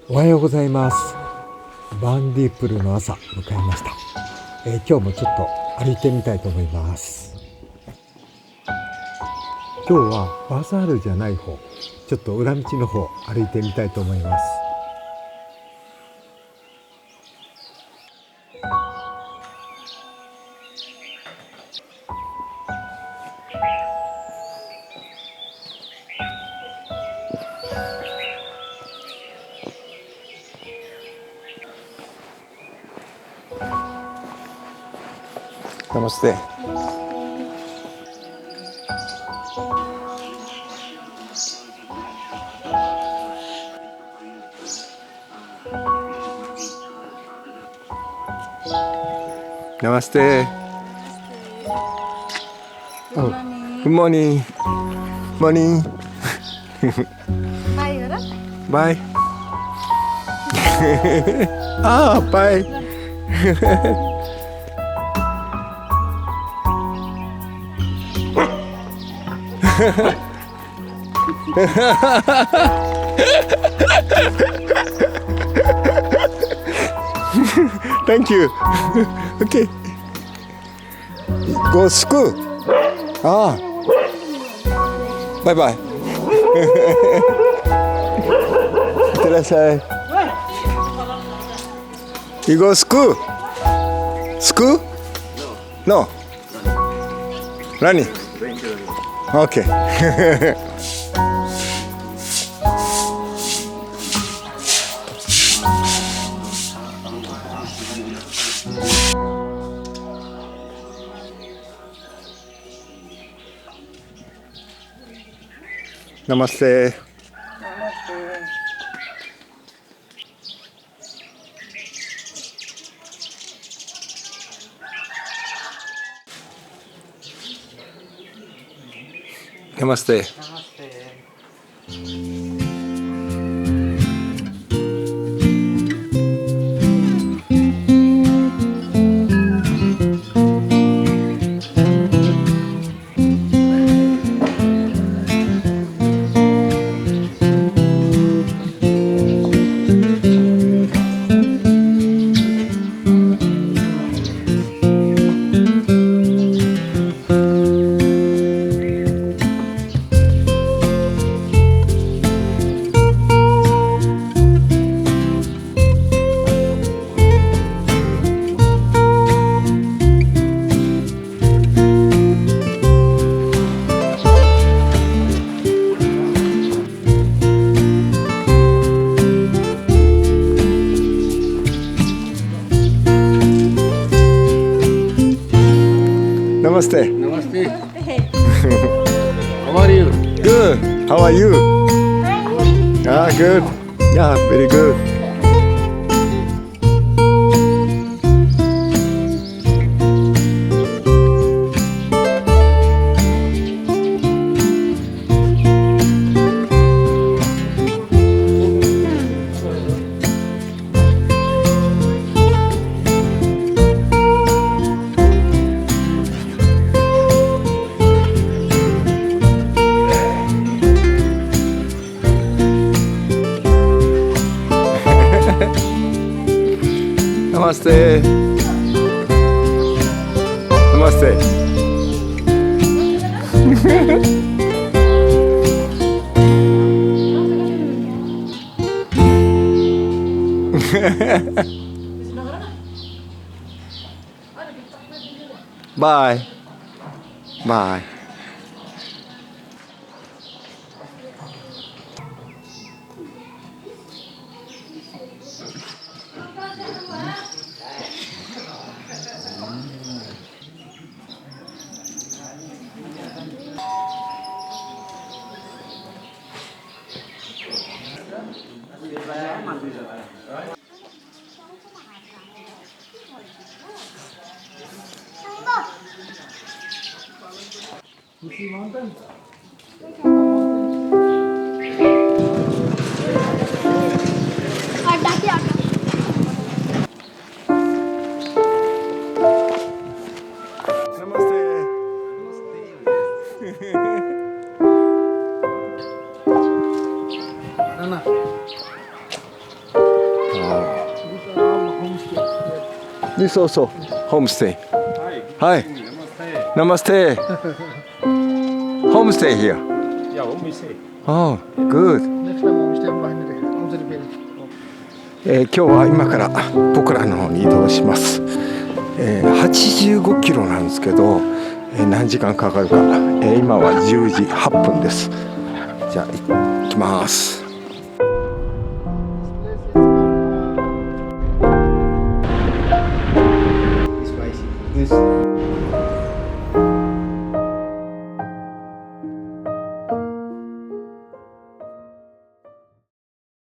おはようございます。バンディプルの朝迎えました。今日もちょっと歩いてみたいと思います。今日はバザールじゃない方、ちょっと裏道の方歩いてみたいと思います。Namaste. Namaste. Oh, good morning. Morning. Bye, ora? Bye. Ah, bye. Thank you. Okay. Go school. Ah. Bye bye. いってらっしゃい。You go school? School? No. Running. Okay. Namaste. Namaste. Namaste. Namaste. How are you? Good. How are you? Ah, good. Yeah, very good. Namaste. Namaste. Bye. Bye. This also homestay. Hi. Namaste. Homestay here. Yeah, homestay. Oh, good. Next time homestay behind the今日は今からポクラの方に移動します。85キロなんですけど、何時間かかるか。今は10時8分です。じゃあ行きます。This